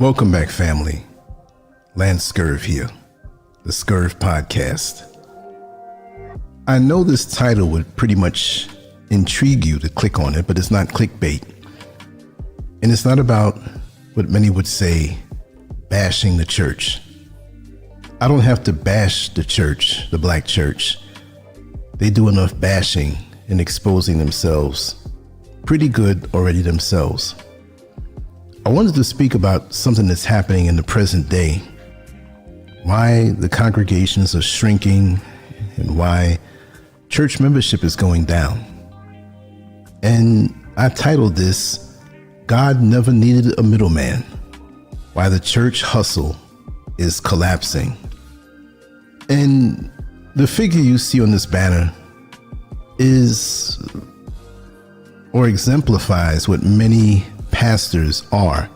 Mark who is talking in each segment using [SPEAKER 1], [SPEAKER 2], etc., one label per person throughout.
[SPEAKER 1] Welcome back, family. Lance Scurv here, the Scurv podcast. I know this title would pretty much intrigue you to click on it, but it's not clickbait. And it's not about what many would say, bashing the church. I don't have to bash the church, the black church. They do enough bashing and exposing themselves pretty good already themselves. I wanted to speak about something that's happening in the present day, why the congregations are shrinking and why church membership is going down. And I titled this, God Never Needed a Middleman, Why the Church Hustle is Collapsing. And the figure you see on this banner is or exemplifies what many pastors are: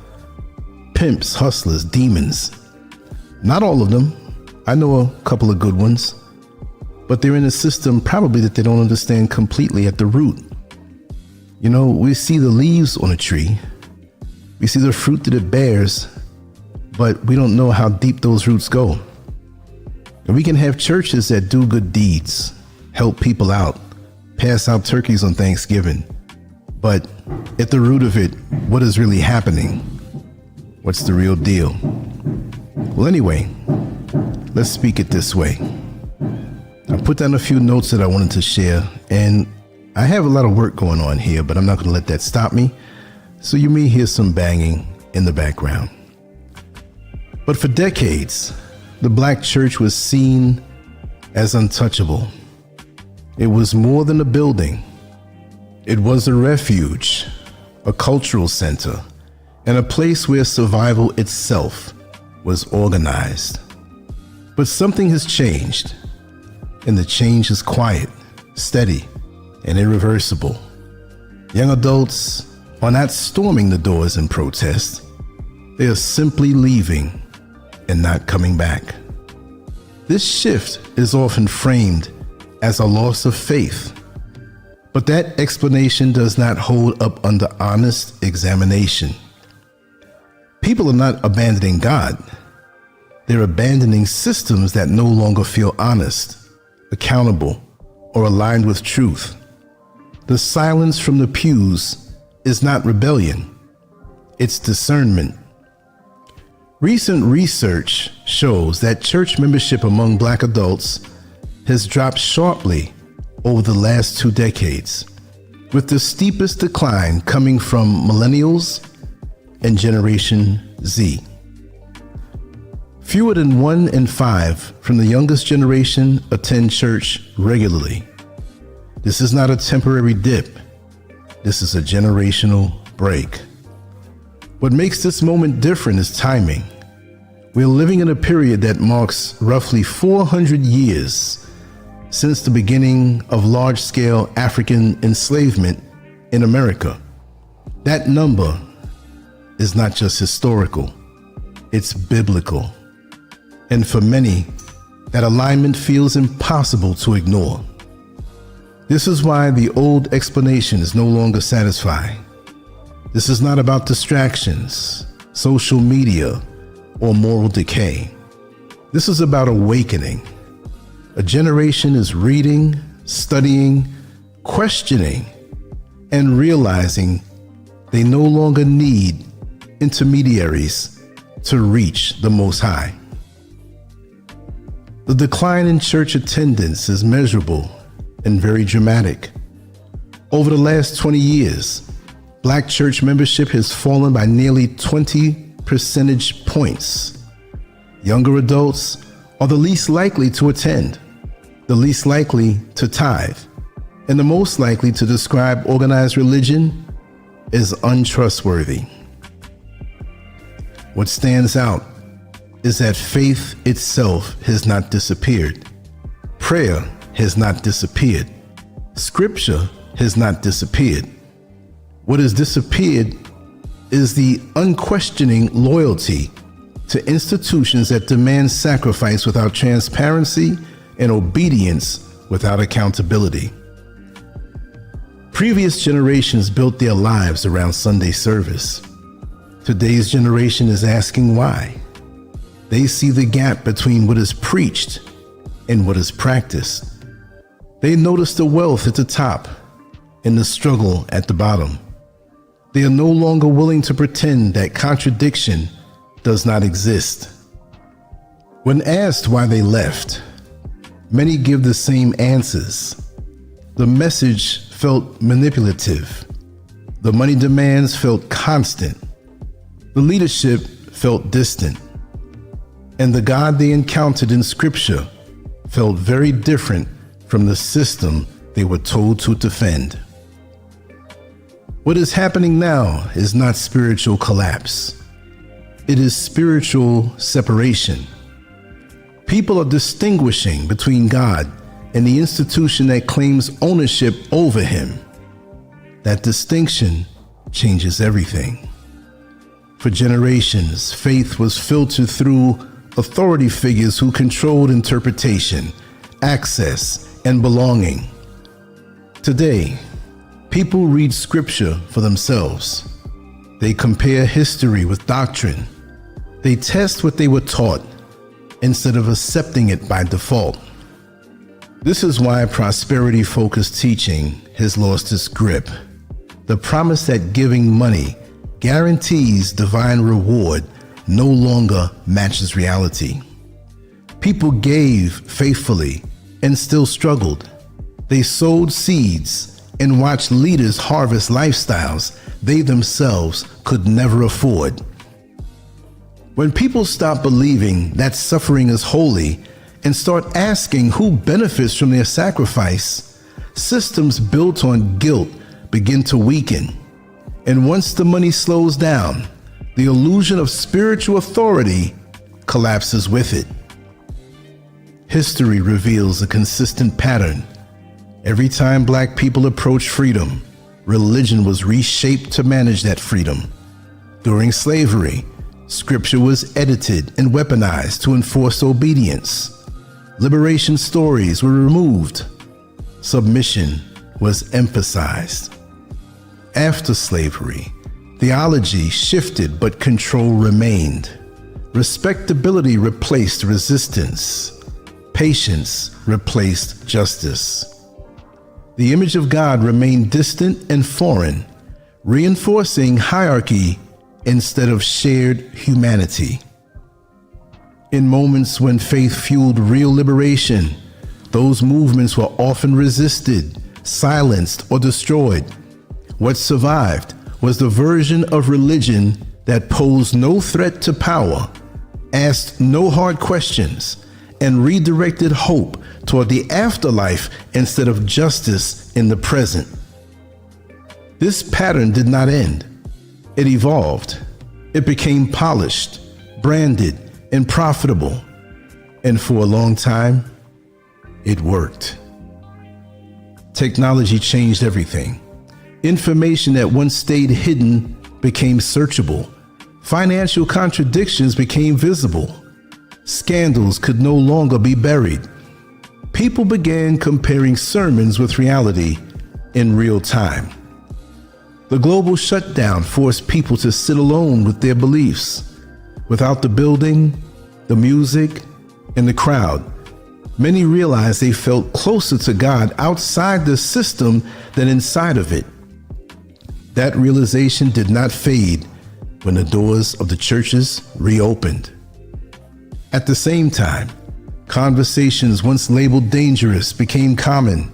[SPEAKER 1] pimps, hustlers, demons. Not all of them. I know a couple of good ones, but they're in a system probably that they don't understand completely at the root. You know, we see the leaves on a tree, we see the fruit that it bears, but we don't know how deep those roots go. And we can have churches that do good deeds, help people out, pass out turkeys on Thanksgiving, but at the root of it, what is really happening? What's the real deal? Well, anyway, let's speak it this way. I put down a few notes that I wanted to share, and I have a lot of work going on here, but I'm not going to let that stop me. So you may hear some banging in the background. But for decades, the black church was seen as untouchable. It was more than a building. It was a refuge, a cultural center, and a place where survival itself was organized. But something has changed, and the change is quiet, steady, and irreversible. Young adults are not storming the doors in protest. They are simply leaving and not coming back. This shift is often framed as a loss of faith, but that explanation does not hold up under honest examination. People are not abandoning God. They're abandoning systems that no longer feel honest, accountable, or aligned with truth. The silence from the pews is not rebellion. It's discernment. Recent research shows that church membership among black adults has dropped sharply over the last 2 decades, with the steepest decline coming from millennials and Generation Z. Fewer than 1 in 5 from the youngest generation attend church regularly. This is not a temporary dip. This is a generational break. What makes this moment different is timing. We're living in a period that marks roughly 400 years since the beginning of large-scale African enslavement in America. That number is not just historical, it's biblical. And for many, that alignment feels impossible to ignore. This is why the old explanation is no longer satisfying. This is not about distractions, social media, or moral decay. This is about awakening. A generation is reading, studying, questioning, and realizing they no longer need intermediaries to reach the Most High. The decline in church attendance is measurable and very dramatic. Over the last 20 years, black church membership has fallen by nearly 20 percentage points. Younger adults are the least likely to attend, the least likely to tithe, and the most likely to describe organized religion as untrustworthy. What stands out is that faith itself has not disappeared. Prayer has not disappeared. Scripture has not disappeared. What has disappeared is the unquestioning loyalty to institutions that demand sacrifice without transparency and obedience without accountability. Previous generations built their lives around Sunday service. Today's generation is asking why. They see the gap between what is preached and what is practiced. They notice the wealth at the top and the struggle at the bottom. They are no longer willing to pretend that contradiction does not exist. When asked why they left, many give the same answers. The message felt manipulative. The money demands felt constant. The leadership felt distant. And the God they encountered in Scripture felt very different from the system they were told to defend. What is happening now is not spiritual collapse. It is spiritual separation. People are distinguishing between God and the institution that claims ownership over him. That distinction changes everything. For generations, faith was filtered through authority figures who controlled interpretation, access, and belonging. Today, people read Scripture for themselves. They compare history with doctrine. They test what they were taught instead of accepting it by default. This is why prosperity-focused teaching has lost its grip. The promise that giving money guarantees divine reward no longer matches reality. People gave faithfully and still struggled. They sowed seeds and watched leaders harvest lifestyles they themselves could never afford. When people stop believing that suffering is holy and start asking who benefits from their sacrifice, systems built on guilt begin to weaken. And once the money slows down, the illusion of spiritual authority collapses with it. History reveals a consistent pattern. Every time Black people approached freedom, religion was reshaped to manage that freedom. During slavery, Scripture was edited and weaponized to enforce obedience. Liberation stories were removed. Submission was emphasized. After slavery, theology shifted, but control remained. Respectability replaced resistance. Patience replaced justice. The image of God remained distant and foreign, reinforcing hierarchy instead of shared humanity. In moments when faith fueled real liberation, those movements were often resisted, silenced, or destroyed. What survived was the version of religion that posed no threat to power, asked no hard questions, and redirected hope toward the afterlife instead of justice in the present. This pattern did not end. It evolved. It became polished, branded, and profitable. And for a long time, it worked. Technology changed everything. Information that once stayed hidden became searchable. Financial contradictions became visible. Scandals could no longer be buried. People began comparing sermons with reality in real time. The global shutdown forced people to sit alone with their beliefs. Without the building, the music, and the crowd, many realized they felt closer to God outside the system than inside of it. That realization did not fade when the doors of the churches reopened. At the same time, conversations once labeled dangerous became common.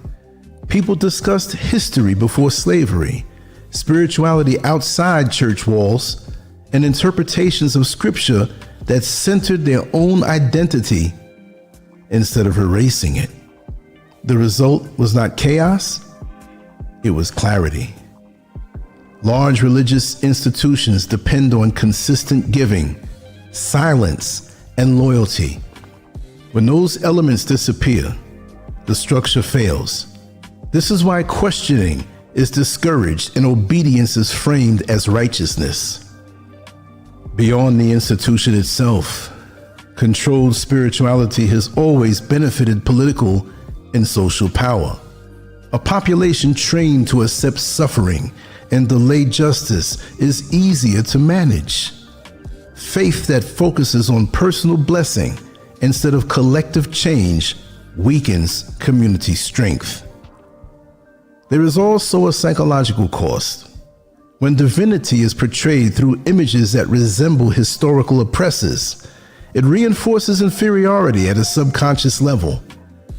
[SPEAKER 1] People discussed history before slavery, spirituality outside church walls, and interpretations of Scripture that centered their own identity instead of erasing it. The result was not chaos, it was clarity. Large religious institutions depend on consistent giving, silence, and loyalty. When those elements disappear, the structure fails. This is why questioning is discouraged and obedience is framed as righteousness. Beyond the institution itself, controlled spirituality has always benefited political and social power. A population trained to accept suffering and delayed justice is easier to manage. Faith that focuses on personal blessing instead of collective change weakens community strength. There is also a psychological cost. When divinity is portrayed through images that resemble historical oppressors, it reinforces inferiority at a subconscious level.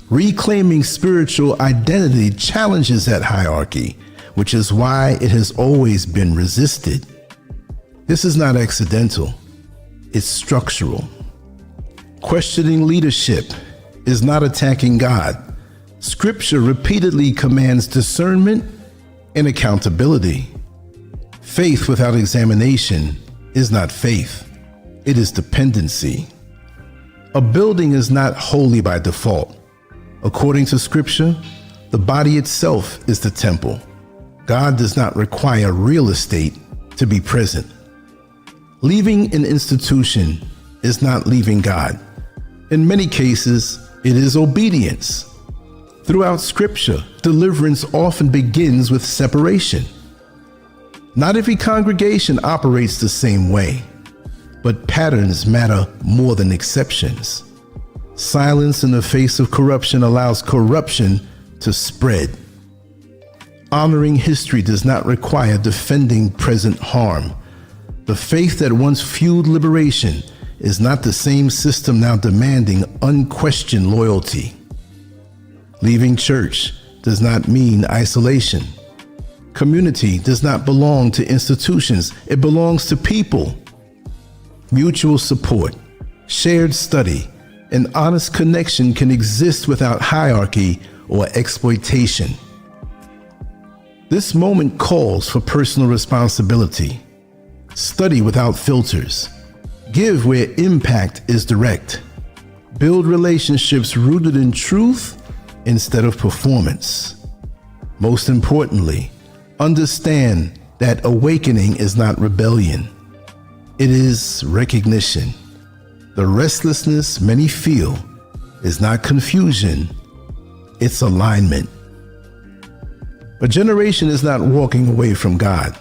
[SPEAKER 1] Reclaiming spiritual identity challenges that hierarchy, which is why it has always been resisted. This is not accidental, it's structural. Questioning leadership is not attacking God. Scripture repeatedly commands discernment and accountability. Faith without examination is not faith, it is dependency. A building is not holy by default. According to Scripture, the body itself is the temple. God does not require real estate to be present. Leaving an institution is not leaving God. In many cases, it is obedience. Throughout Scripture, deliverance often begins with separation. Not every congregation operates the same way, but patterns matter more than exceptions. Silence in the face of corruption allows corruption to spread. Honoring history does not require defending present harm. The faith that once fueled liberation is not the same system now demanding unquestioned loyalty. Leaving church does not mean isolation. Community does not belong to institutions, it belongs to people. Mutual support, shared study, and honest connection can exist without hierarchy or exploitation. This moment calls for personal responsibility. Study without filters. Give where impact is direct. Build relationships rooted in truth instead of performance. Most importantly, understand that awakening is not rebellion. It is recognition. The restlessness many feel is not confusion, it's alignment. A generation is not walking away from God.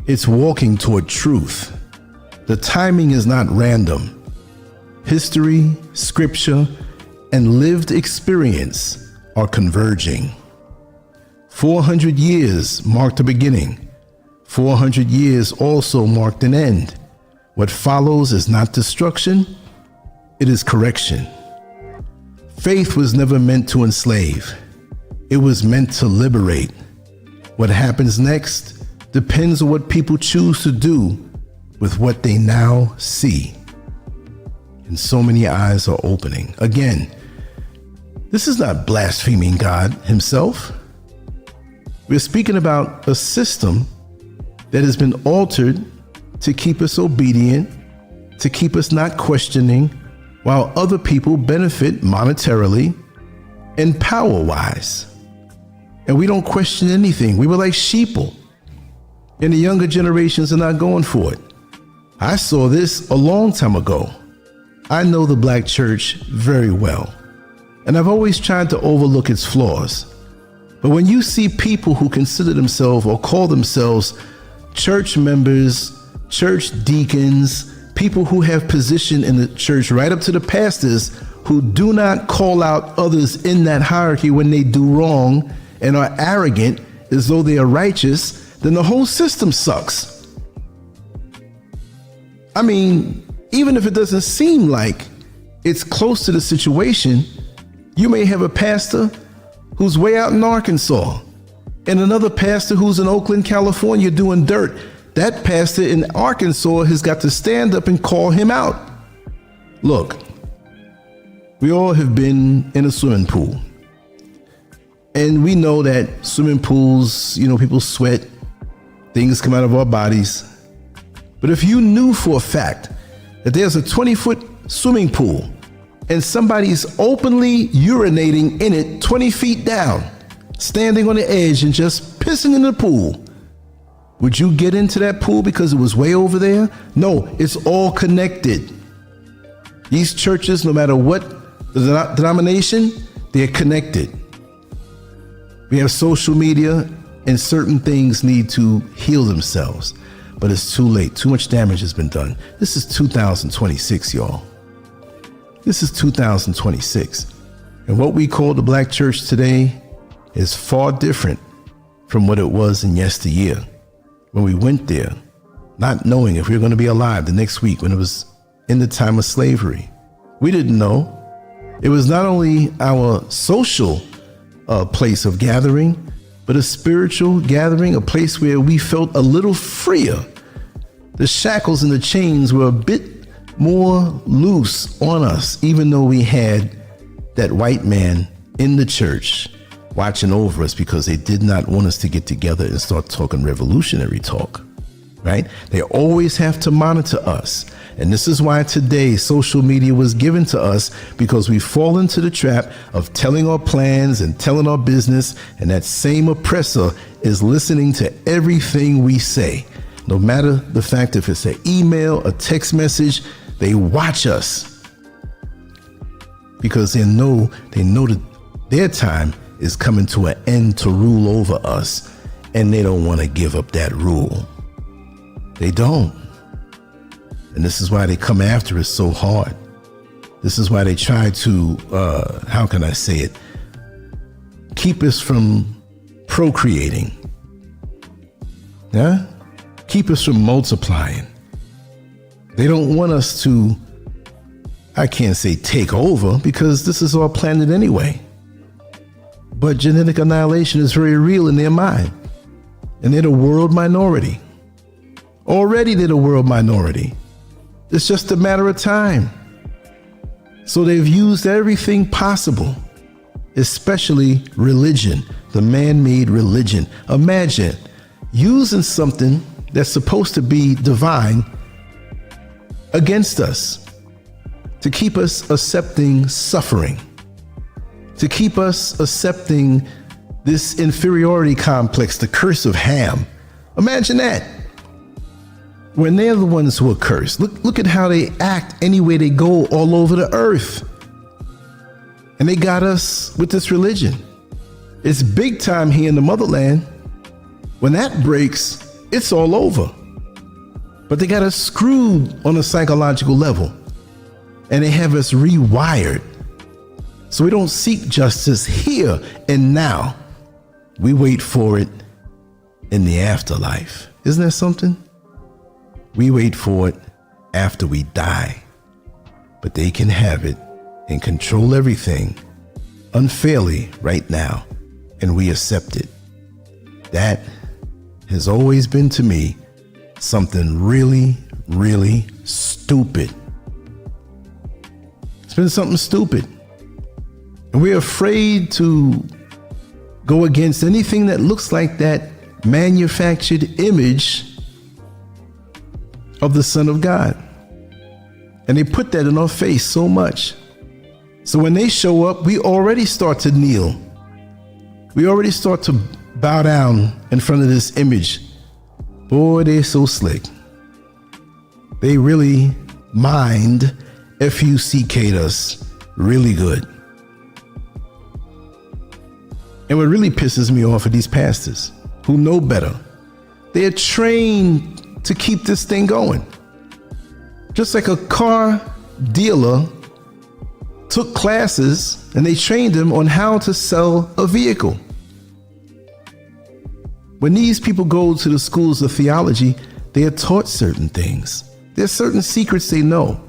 [SPEAKER 1] It's walking toward truth. The timing is not random. History, scripture, and lived experience are converging. 400 years marked a beginning. 400 years also marked an end. What follows is not destruction, it is correction. Faith was never meant to enslave. It was meant to liberate. What happens next depends on what people choose to do with what they now see. And so many eyes are opening. Again, this is not blaspheming God himself. We're speaking about a system that has been altered to keep us obedient, to keep us not questioning, while other people benefit monetarily and power-wise. And we don't question anything. We were like sheeple. And the younger generations are not going for it. I saw this a long time ago. I know the black church very well, and I've always tried to overlook its flaws. But when you see people who consider themselves or call themselves church members, church deacons, people who have position in the church right up to the pastors, who do not call out others in that hierarchy when they do wrong and are arrogant as though they are righteous, then the whole system sucks. I mean, even if it doesn't seem like it's close to the situation, you may have a pastor who's way out in Arkansas and another pastor who's in Oakland, California doing dirt. That pastor in Arkansas has got to stand up and call him out. Look, we all have been in a swimming pool. And we know that swimming pools, people sweat, things come out of our bodies. But if you knew for a fact that there's a 20-foot swimming pool and somebody's openly urinating in it 20 feet down, standing on the edge and just pissing in the pool, would you get into that pool because it was way over there? No, it's all connected. These churches, no matter what the denomination, they're connected. We have social media, and certain things need to heal themselves. But it's too late. Too much damage has been done. This is 2026, y'all. This is 2026. And what we call the Black church today is far different from what it was in yesteryear, when we went there, not knowing if we were going to be alive the next week, when it was in the time of slavery. We didn't know. It was not only our social place of gathering, but a spiritual gathering, a place where we felt a little freer. The shackles and the chains were a bit more loose on us, even though we had that white man in the church watching over us, because they did not want us to get together and start talking revolutionary talk, right? They always have to monitor us. And this is why today social media was given to us, because we fall into the trap of telling our plans and telling our business. And that same oppressor is listening to everything we say. No matter the fact if it's an email, a text message, they watch us because they know that their time is coming to an end to rule over us. And they don't want to give up that rule. They don't. And this is why they come after us so hard. This is why they try to, how can I say it? Keep us from procreating. Yeah? Keep us from multiplying. They don't want us to, I can't say take over, because this is our planet anyway. But genetic annihilation is very real in their mind. And they're the world minority. Already they're the world minority. It's just a matter of time. So they've used everything possible, especially religion, the man-made religion. Imagine using something that's supposed to be divine against us, to keep us accepting suffering, to keep us accepting this inferiority complex, the curse of Ham. Imagine that. When they're the ones who are cursed. Look at how they act anywhere they go all over the earth. And they got us with this religion. It's big time here in the motherland. When that breaks, it's all over. But they got us screwed on a psychological level. And they have us rewired. So we don't seek justice here and now. We wait for it in the afterlife. Isn't that something? We wait for it after we die, but they can have it and control everything unfairly right now, and we accept it. That has always been to me something really, really stupid. It's been something stupid. And we're afraid to go against anything that looks like that manufactured image of the Son of God. And they put that in our face so much. So when they show up, we already start to kneel. We already start to bow down in front of this image. Boy, they're so slick. They really mind F-U-C-K'd us really good. And what really pisses me off are these pastors who know better. They're trained to keep this thing going. Just like a car dealer took classes and they trained them on how to sell a vehicle. When these people go to the schools of theology, they are taught certain things. There's certain secrets they know.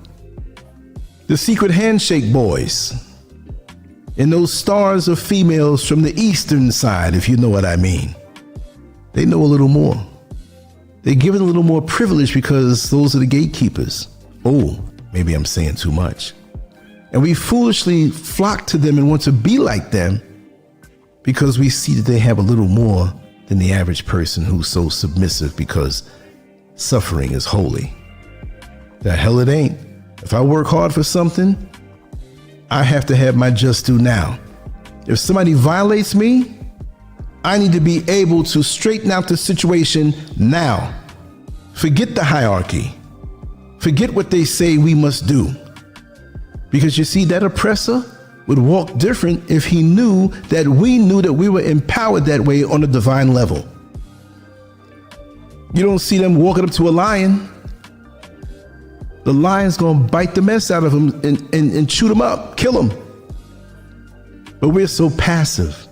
[SPEAKER 1] The secret handshake boys and those stars of females from the eastern side, if you know what I mean. They know a little more. They're given a little more privilege because those are the gatekeepers. Oh, maybe I'm saying too much. And we foolishly flock to them and want to be like them because we see that they have a little more than the average person who's so submissive because suffering is holy. The hell it ain't. If I work hard for something, I have to have my just due now. If somebody violates me, I need to be able to straighten out the situation now. Forget the hierarchy. Forget what they say we must do. Because you see, that oppressor would walk different if he knew that we were empowered that way on a divine level. You don't see them walking up to a lion. The lion's going to bite the mess out of him and shoot him up, kill him. But we're so passive.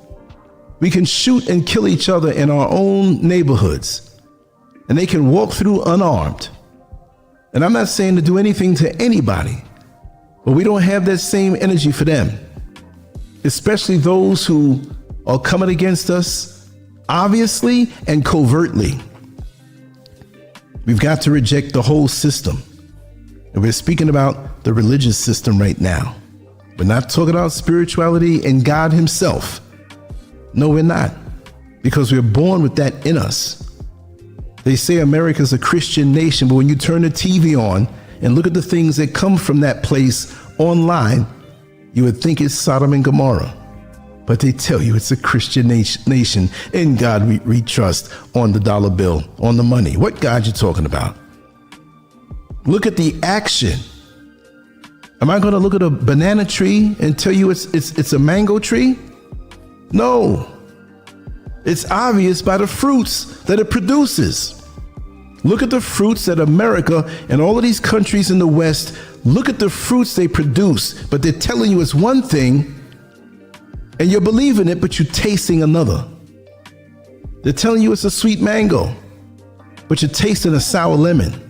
[SPEAKER 1] We can shoot and kill each other in our own neighborhoods, and they can walk through unarmed. And I'm not saying to do anything to anybody, but we don't have that same energy for them, especially those who are coming against us obviously and covertly. We've got to reject the whole system. And we're speaking about the religious system right now. We're not talking about spirituality and God himself. No, we're not, because we're born with that in us. They say America's a Christian nation, but when you turn the TV on and look at the things that come from that place online, you would think it's Sodom and Gomorrah. But they tell you it's a Christian nation. In God we trust, on the dollar bill, on the money. What God you talking about? Look at the action. Am I going to look at a banana tree and tell you it's a mango tree? No. It's obvious by the fruits that it produces. Look at the fruits that America and all of these countries in the West, look at the fruits they produce, but they're telling you it's one thing and you're believing it, but you're tasting another. They're telling you it's a sweet mango, but you're tasting a sour lemon.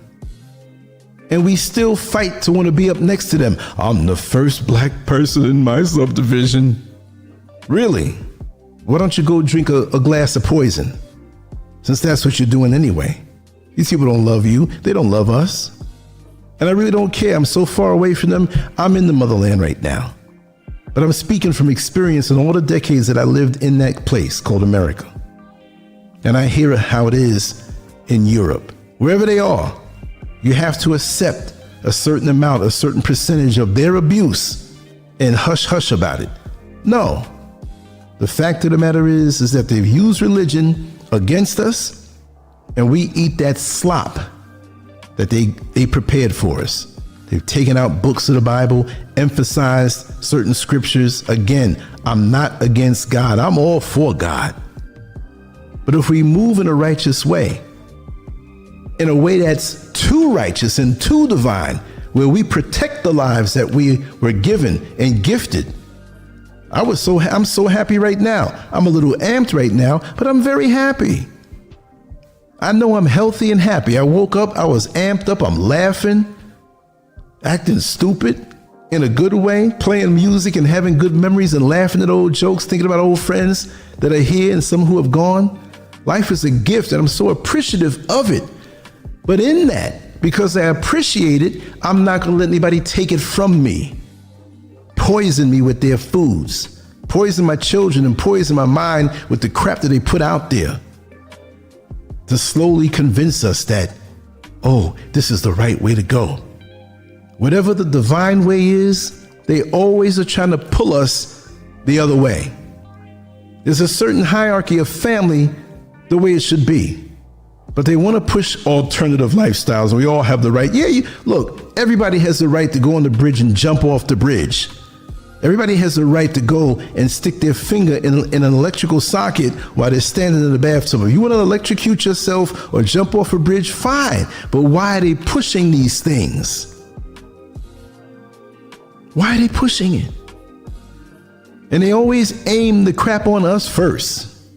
[SPEAKER 1] And we still fight to want to be up next to them. I'm the first black person in my subdivision. Really? Why don't you go drink a glass of poison? Since that's what you're doing anyway. These people don't love you. They don't love us. And I really don't care. I'm so far away from them. I'm in the motherland right now. But I'm speaking from experience in all the decades that I lived in that place called America. And I hear how it is in Europe. Wherever they are, you have to accept a certain amount, a certain percentage of their abuse and hush hush about it. No. The fact of the matter is that they've used religion against us, and we eat that slop that they prepared for us. They've taken out books of the Bible, emphasized certain scriptures. Again, I'm not against God. I'm all for God. But if we move in a righteous way, in a way that's too righteous and too divine, where we protect the lives that we were given and gifted, I'm so happy right now. I'm a little amped right now, but I'm very happy. I know I'm healthy and happy. I woke up, I was amped up, I'm laughing, acting stupid in a good way, playing music and having good memories and laughing at old jokes, thinking about old friends that are here and some who have gone. Life is a gift and I'm so appreciative of it. But in that, because I appreciate it, I'm not going to let anybody take it from me, poison me with their foods, poison my children and poison my mind with the crap that they put out there to slowly convince us that, oh, this is the right way to go. Whatever the divine way is, they always are trying to pull us the other way. There's a certain hierarchy of family the way it should be, but they want to push alternative lifestyles, and we all have the right. Look, everybody has the right to go on the bridge and jump off the bridge. Everybody has the right to go and stick their finger in an electrical socket while they're standing in the bathtub. If you want to electrocute yourself or jump off a bridge, fine. But why are they pushing these things? Why are they pushing it? And they always aim the crap on us first.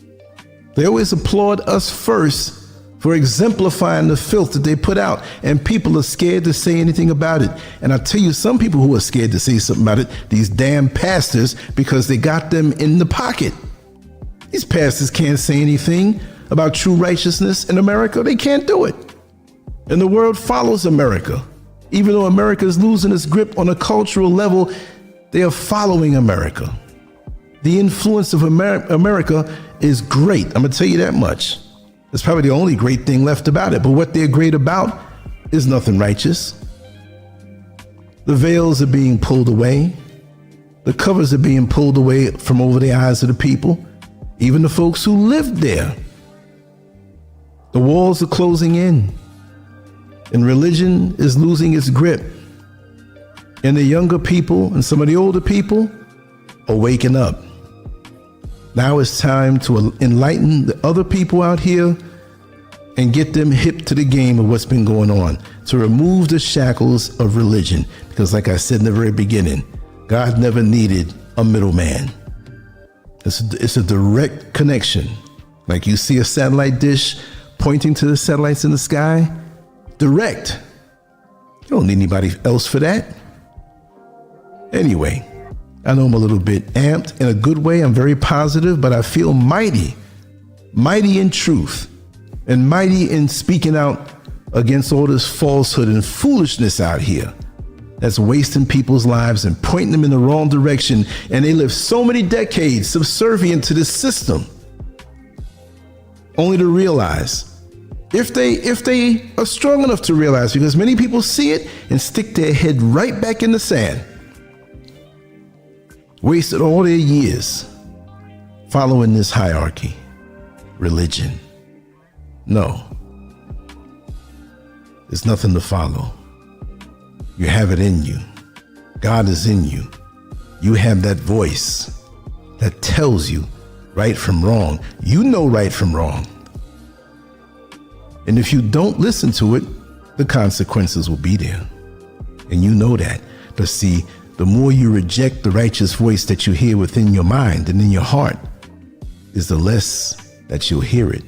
[SPEAKER 1] They always applaud us first for exemplifying the filth that they put out, and people are scared to say anything about it. And I tell you, some people who are scared to say something about it, these damn pastors, because they got them in the pocket. These pastors can't say anything about true righteousness in America. They can't do it. And the world follows America. Even though America is losing its grip on a cultural level, they are following America. The influence of America is great. I'm going to tell you that much. It's probably the only great thing left about it. But what they're great about is nothing righteous. The veils are being pulled away. The covers are being pulled away from over the eyes of the people, even the folks who lived there. The walls are closing in, and religion is losing its grip. And the younger people and some of the older people are waking up. Now it's time to enlighten the other people out here and get them hip to the game of what's been going on, to remove the shackles of religion. Because like I said in the very beginning, God never needed a middleman. It's a direct connection. Like you see a satellite dish pointing to the satellites in the sky, direct. You don't need anybody else for that. Anyway, I know I'm a little bit amped in a good way. I'm very positive, but I feel mighty in truth and mighty in speaking out against all this falsehood and foolishness out here that's wasting people's lives and pointing them in the wrong direction. And they live so many decades subservient to this system, only to realize, if they are strong enough to realize, because many people see it and stick their head right back in the sand, wasted all their years following this hierarchy, religion. No, there's nothing to follow. You have it in you. God is in you. You have that voice that tells you right from wrong. You know right from wrong. And if you don't listen to it, the consequences will be there. And you know that. But see, the more you reject the righteous voice that you hear within your mind and in your heart, is the less that you'll hear it.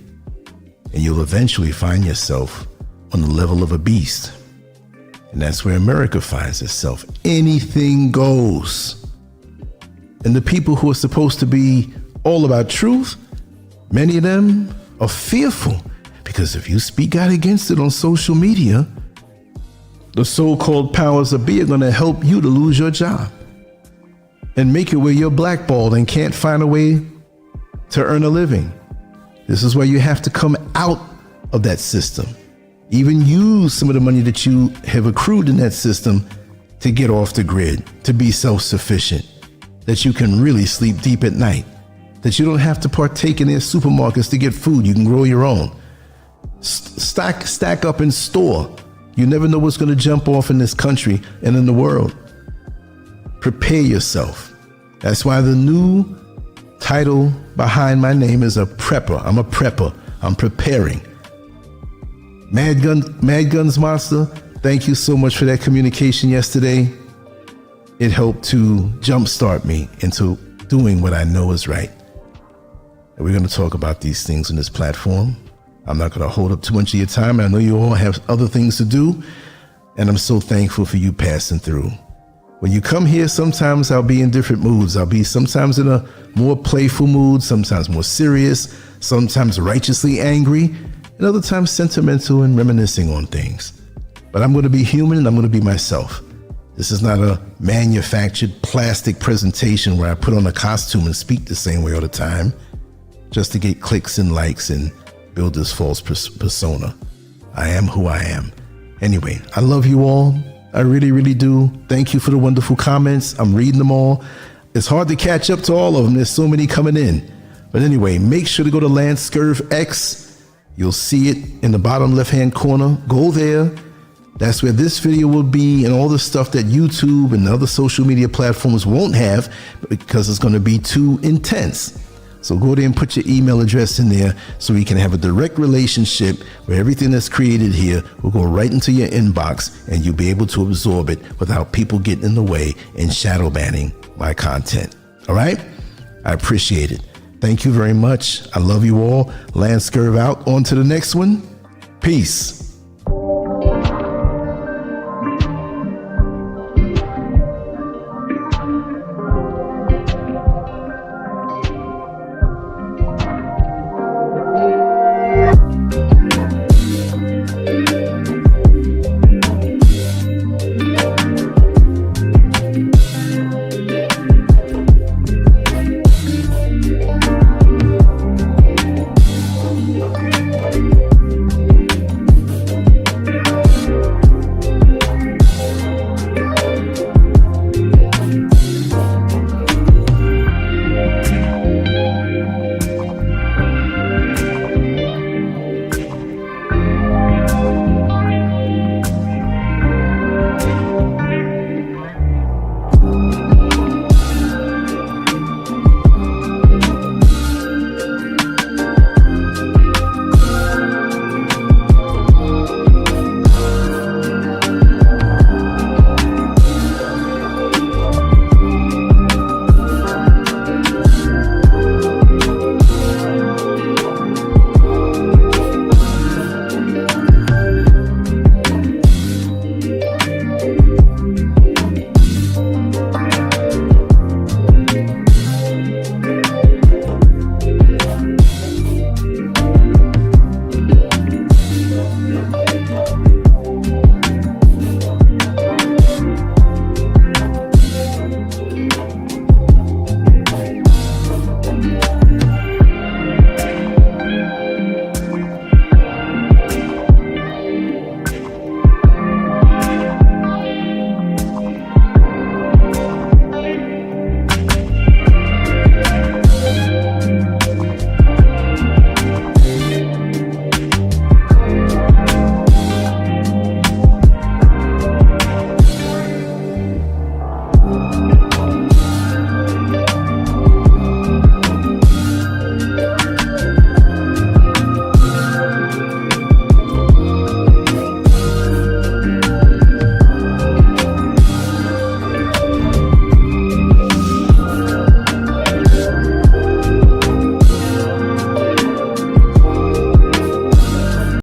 [SPEAKER 1] And you'll eventually find yourself on the level of a beast. And that's where America finds itself. Anything goes. And the people who are supposed to be all about truth, many of them are fearful, because if you speak out against it on social media, the so-called powers that be are going to help you to lose your job and make it where you're blackballed and can't find a way to earn a living. This is why you have to come out of that system. Even use some of the money that you have accrued in that system to get off the grid, to be self-sufficient, that you can really sleep deep at night, that you don't have to partake in their supermarkets to get food. You can grow your own. Stack up and store. You never know what's going to jump off in this country and in the world. Prepare yourself. That's why the new title behind my name is a prepper. I'm a prepper. I'm preparing. Mad Guns Monster, thank you so much for that communication yesterday. It helped to jumpstart me into doing what I know is right. And we're going to talk about these things on this platform. I'm not going to hold up too much of your time. I know you all have other things to do, and I'm so thankful for you passing through. When you come here, sometimes I'll be in different moods. I'll be sometimes in a more playful mood, sometimes more serious, sometimes righteously angry, and other times sentimental and reminiscing on things. But I'm going to be human and I'm going to be myself. This is not a manufactured plastic presentation where I put on a costume and speak the same way all the time just to get clicks and likes and build this false persona. I am who I am. Anyway, I love you all. I really, really do. Thank you for the wonderful comments. I'm reading them all. It's hard to catch up to all of them. There's so many coming in. But anyway, make sure to go to Scurv X. You'll see it in the bottom left-hand corner. Go there. That's where this video will be, and all the stuff that YouTube and other social media platforms won't have because it's going to be too intense. So go there and put your email address in there so we can have a direct relationship where everything that's created here will go right into your inbox and you'll be able to absorb it without people getting in the way and shadow banning my content. All right? I appreciate it. Thank you very much. I love you all. Scurv out. On to the next one. Peace.